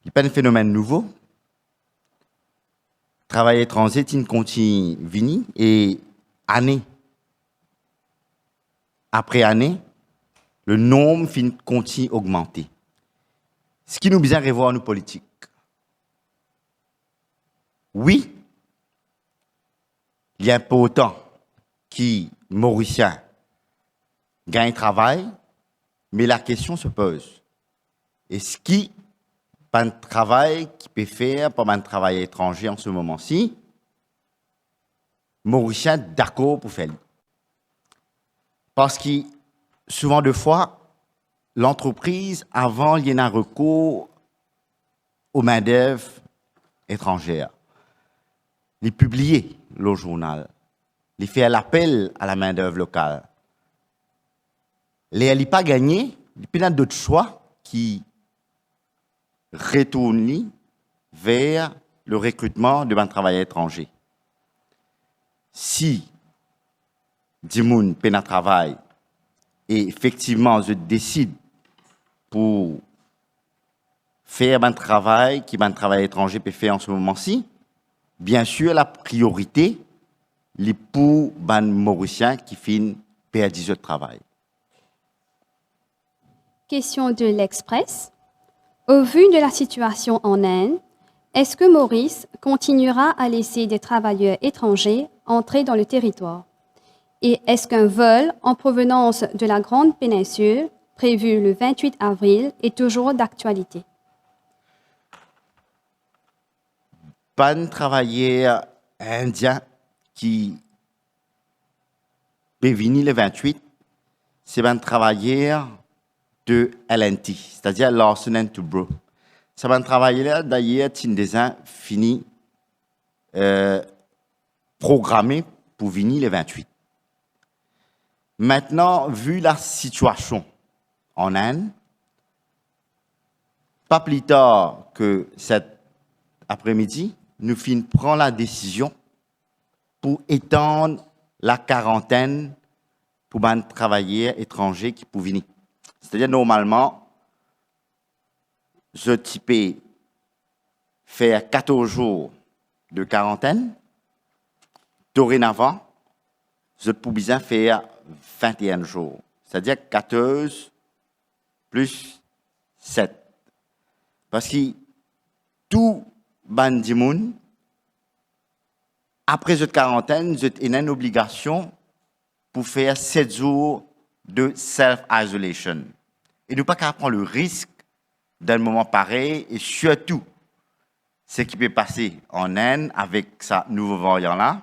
Il n'est pas un phénomène nouveau. Travail étranger, il continue vini et année après année, le nombre continue augmenter. Ce qui nous bien revoir nous politiques. Oui, il est important que Mauriciens gagnent travail, mais la question se pose. Est-ce qu'il pas de travail qui peut faire pas de travail étranger en ce moment-ci, Mauriciens d'accord pour faire. Parce que souvent de fois, l'entreprise, avant, il y a un recours aux main-d'œuvre étrangères. Les publier le journal, les faire l'appel à la main-d'œuvre locale. Les pas gagné, il y a d'autres choix qui retourne vers le recrutement de travailleurs étrangers. Si Dimoun peine à travail et effectivement je décide pour faire un travail qui un travail étranger peut faire en ce moment-ci, bien sûr la priorité est pour les Mauriciens qui finissent perdre de travail. Question de l'Express. Au vu de la situation en Inde, est-ce que Maurice continuera à laisser des travailleurs étrangers entrer dans le territoire? Et est-ce qu'un vol en provenance de la Grande Péninsule, prévu le 28 avril, est toujours d'actualité? Pas de travailleurs indiens qui peut venir le 28, c'est un travailleur de LNT, c'est-à-dire Larsen & Toubro. Ça va travailler là, d'ailleurs, Tindesan fini programmé pour venir le 28. Maintenant, vu la situation en Inde, pas plus tard que cet après-midi, nous prenons la décision pour étendre la quarantaine pour les travailleurs étrangers qui peuvent venir. C'est-à-dire, normalement, je type faire 14 jours de quarantaine. Dorénavant, je peux bien faire 21 jours. C'est-à-dire 14 plus 7. Parce que tout bandimoun, après cette quarantaine, j'ai une obligation pour faire 7 jours de self-isolation. Et ne pas prendre le risque d'un moment pareil, et surtout, ce qui peut passer en Inde avec ce nouveau variant-là,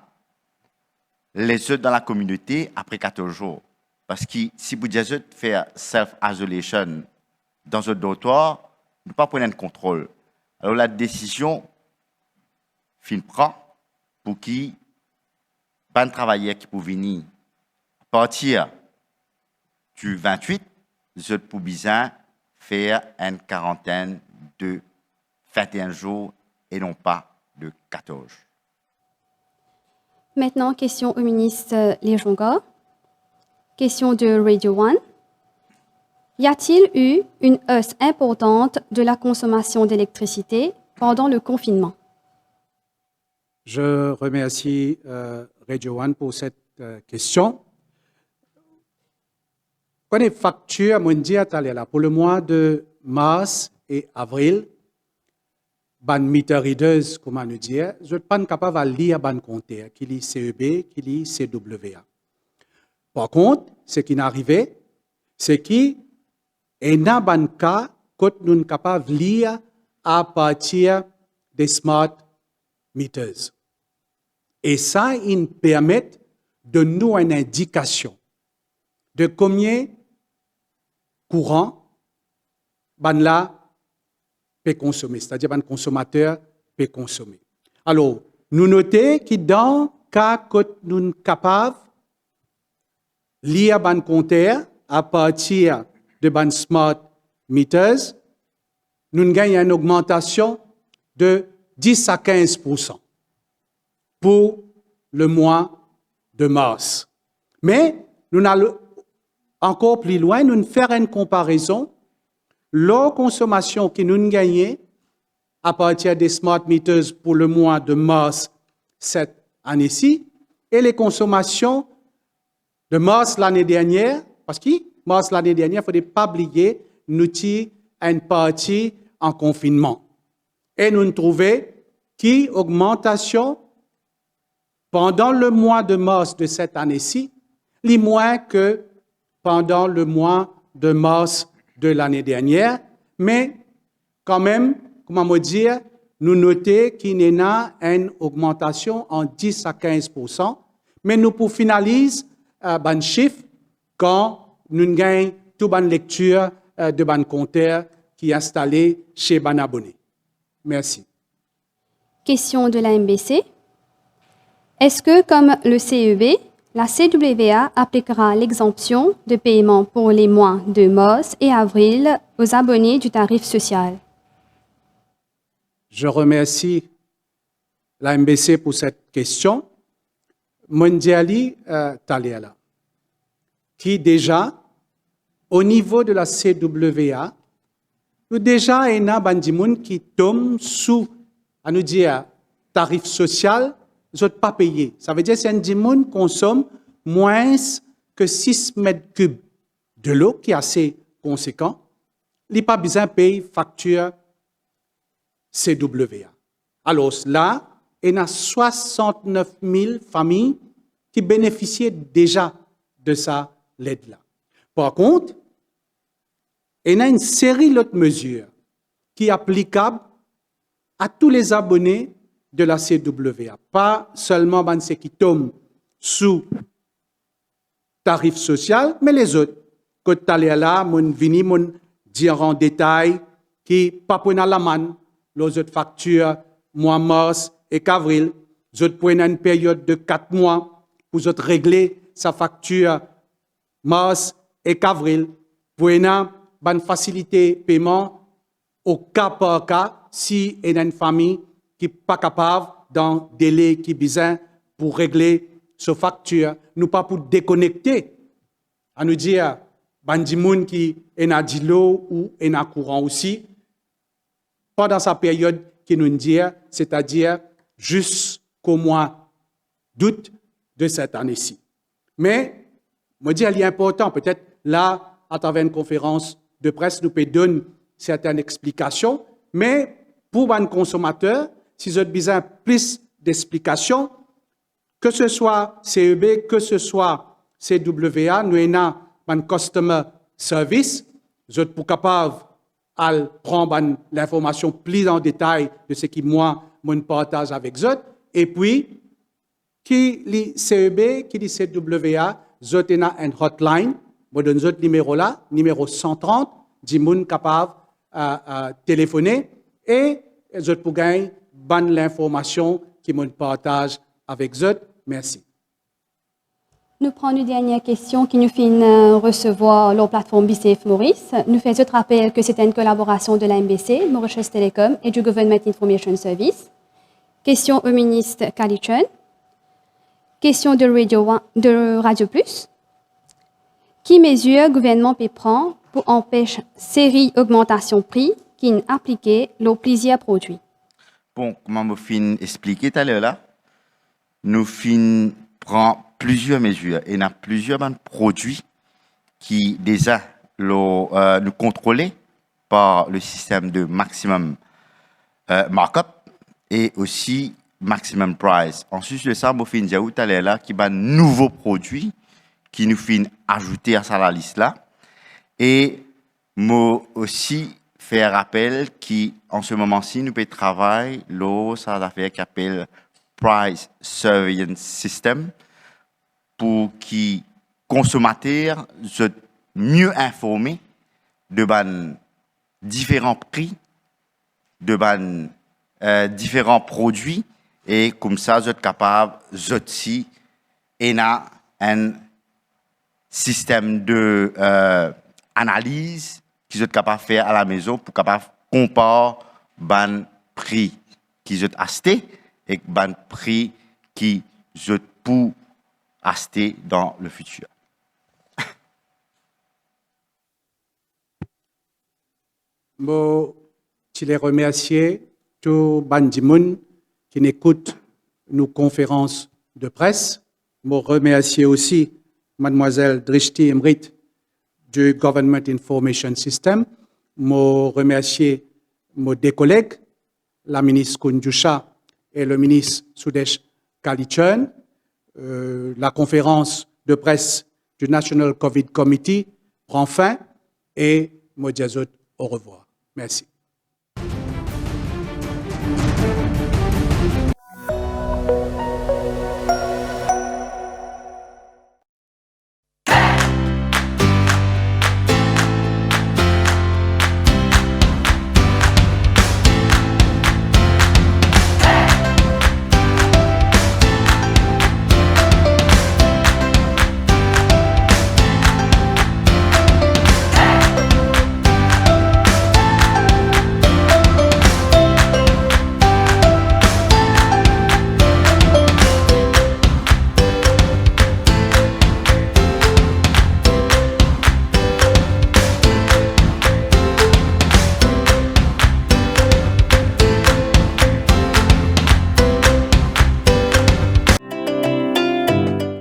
les autres dans la communauté après 14 jours. Parce que si vous dites faire self-isolation dans un dortoir, ne pas prendre un contrôle. Alors la décision prend pour qui pas de travailleurs qui peuvent venir à partir du 28, je peux bien faire une quarantaine de 21 jours et non pas de 14. Maintenant, question au ministre Lijonga. Question de Radio One. Y a-t-il eu une hausse importante de la consommation d'électricité pendant le confinement? Je remercie Radio One pour cette question. Quand les factures mondiales là, pour le mois de mars et avril, ban meter readers, comment nous dire, je ne suis pas capable de lire ban compteur, qui lit CEB, qui lit CWA. Par contre, ce qui est arrivé, c'est qu'il y a un cas que nous sommes capables de lire à partir des smart meters. Et ça, il permet de nous une indication de combien courant ban là peut consommer, c'est-à-dire ban consommateur peut consommer. Alors, nous notons que dans le cas que nous sommes capables de lire ban compteur à partir de ban smart meters, nous gagnons une augmentation de 10 à 15% pour le mois de mars. Mais nous allons encore plus loin, nous faire une comparaison, la consommation que nous gagnons à partir des smart meters pour le mois de mars cette année-ci et les consommations de mars l'année dernière, parce que mars l'année dernière, il ne faut pas oublier, nous avons une partie en confinement. Et nous trouvons qu'il augmentation pendant le mois de mars de cette année-ci, les moins que pendant le mois de mars de l'année dernière, mais quand même, comment me dire, nous notons qu'il y a une augmentation en 10 à 15%, mais nous pour finaliser ban chiffre quand nous gagnons toute bonne lecture de ban compteur qui est installé chez ban abonné. Merci. Question de la MBC. Est-ce que, comme le CEB, la CWA appliquera l'exemption de paiement pour les mois de mars et avril aux abonnés du tarif social? Je remercie la MBC pour cette question. Mondiali Taliala, qui déjà, au niveau de la CWA, nous déjà il y a des qui tombent sous, à nous dire, tarif social, ils ne sont pas payés. Ça veut dire que c'est un gens qui consomme moins que 6 mètres cubes de l'eau, qui est assez conséquent. Il n'y a pas besoin de payer facture CWA. Alors là, il y a 69 000 familles qui bénéficiaient déjà de ça l'aide-là. Par contre, il y a une série d'autres mesures qui sont applicables à tous les abonnés de la CWA, pas seulement ceux qui tombent sous tarif social, mais les autres. Que tu as là, mon vini, mon dire en détail, qui pas pour la manne, les autres factures, mois mars et qu'avril, les autres prennent une période de 4 mois pour les autres régler sa facture mars et qu'avril, pour une facilité paiement au cas par cas, si il y a une famille qui n'est pas capable, dans le délai qui est besoin pour régler sa facture, nous pas pour déconnecter, à nous dire, bandimoun qui est dans l'eau ou est dans courant aussi, pendant sa période qui nous dit, c'est-à-dire jusqu'au mois d'août de cette année-ci. Mais, moi dis, il est important, peut-être là, à travers une conférence de presse, nous pouvons donner certaines explications, mais pour un consommateur, si vous avez besoin de plus d'explications, que ce soit CEB, que ce soit CWA, nous avons un customer service, vous êtes capable de prendre l'information plus en détail de ce qui, moi, mon partage avec vous. Et puis, qui les CEB, qui les CWA, vous avez une hotline, vous donne votre numéro là, numéro 130, dit moun capable de téléphoner et vous pouvez gagner bonne l'information qui mon partage avec vous. Merci. Nous prenons une dernière question qui nous fait recevoir la plateforme BCF Maurice. Nous faisons rappeler que c'était une collaboration de la MBC, Mauritius Telecom et du Government Information Service. Question au ministre Kalichun. Question de Radio Plus. Qui mesure le gouvernement peut prendre pour empêcher série augmentation prix qui n'est appliquée aux plaisirs produits? Bon, comment me fin expliquer tout à l'heure là? nous prend plusieurs mesures et n'a plusieurs produits qui déjà nous contrôlés par le système de maximum markup et aussi maximum price. Ensuite de ça, nous fin dire tout à l'heure là qui va nouveaux produits qui nous fin ajouter à ça la liste là et moi aussi faire rappel qui en ce moment-ci nous peut travailler ça d'affaires qui appelle Price Surveillance System pour qui consommateurs soient mieux informés de différents prix, de différents produits et comme ça vous êtes capable aussi un système de analyse qu'ils sont capables de faire à la maison pour capable comparer ban prix qu'ils ont acheté et ban prix qu'ils ont pour acheter dans le futur. Je les remercie tout Bandimoun qui écoute nos conférences de presse. Je remercie aussi Mademoiselle Drishti Emrit du Government Information System. Je remercie mes collègues, la ministre Kundjusha et le ministre Sudesh Kalichern. La conférence de presse du National COVID Committee prend fin et je dis au revoir. Merci.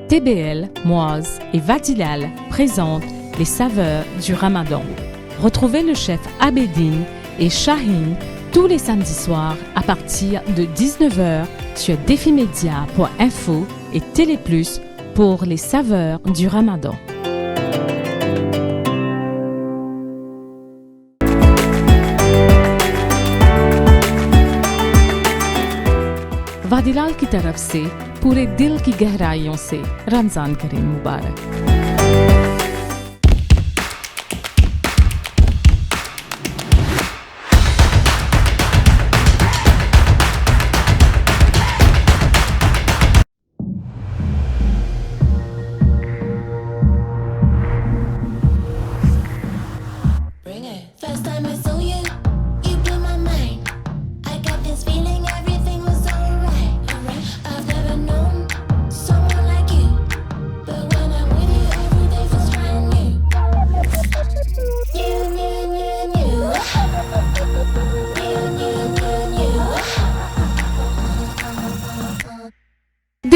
TBL, Moise et Vadilal présentent les saveurs du Ramadan. Retrouvez le chef Abedine et Shahin tous les samedis soirs à partir de 19h sur defimedia.info et Téléplus pour les saveurs du Ramadan. Vadilal की तरफ से पूरे दिल की गहराइयों से रमजान करीम मुबारक।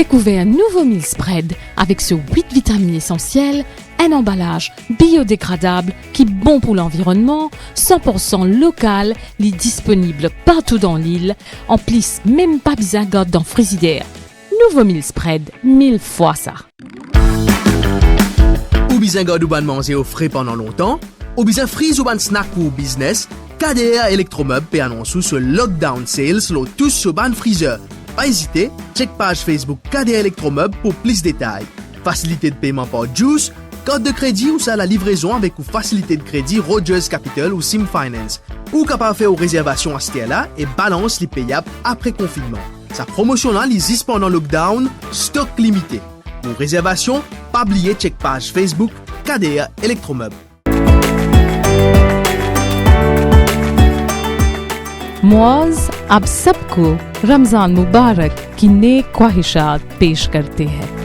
Découvrez un nouveau meal spread avec ce 8 vitamines essentielles, un emballage biodégradable qui est bon pour l'environnement, 100% local, est disponible partout dans l'île, en plus même pas besoin dans frigidaire. Nouveau meal spread, 1000 fois ça. Ou besoin de manger au frais pendant longtemps, ou besoin freeze ou ban snack pour business, KDR Electromeubles peut annoncer ce lockdown sales tous sur ban freezer. Pas hésiter, check page Facebook KDR Electromeubles pour plus de détails. Facilité de paiement par Juice, carte de crédit ou ça la livraison avec ou facilité de crédit Rogers Capital ou Sim Finance. Ou capable faire aux réservations à ce là et balance les payables après confinement. Sa promotion là existe pendant lockdown, stock limité. Pour réservation, pas oublier check page Facebook KDR Electromeubles. Moaz ab sabko Ramzan मुबारक की नेक ख्वाहिशात पेश करते हैं।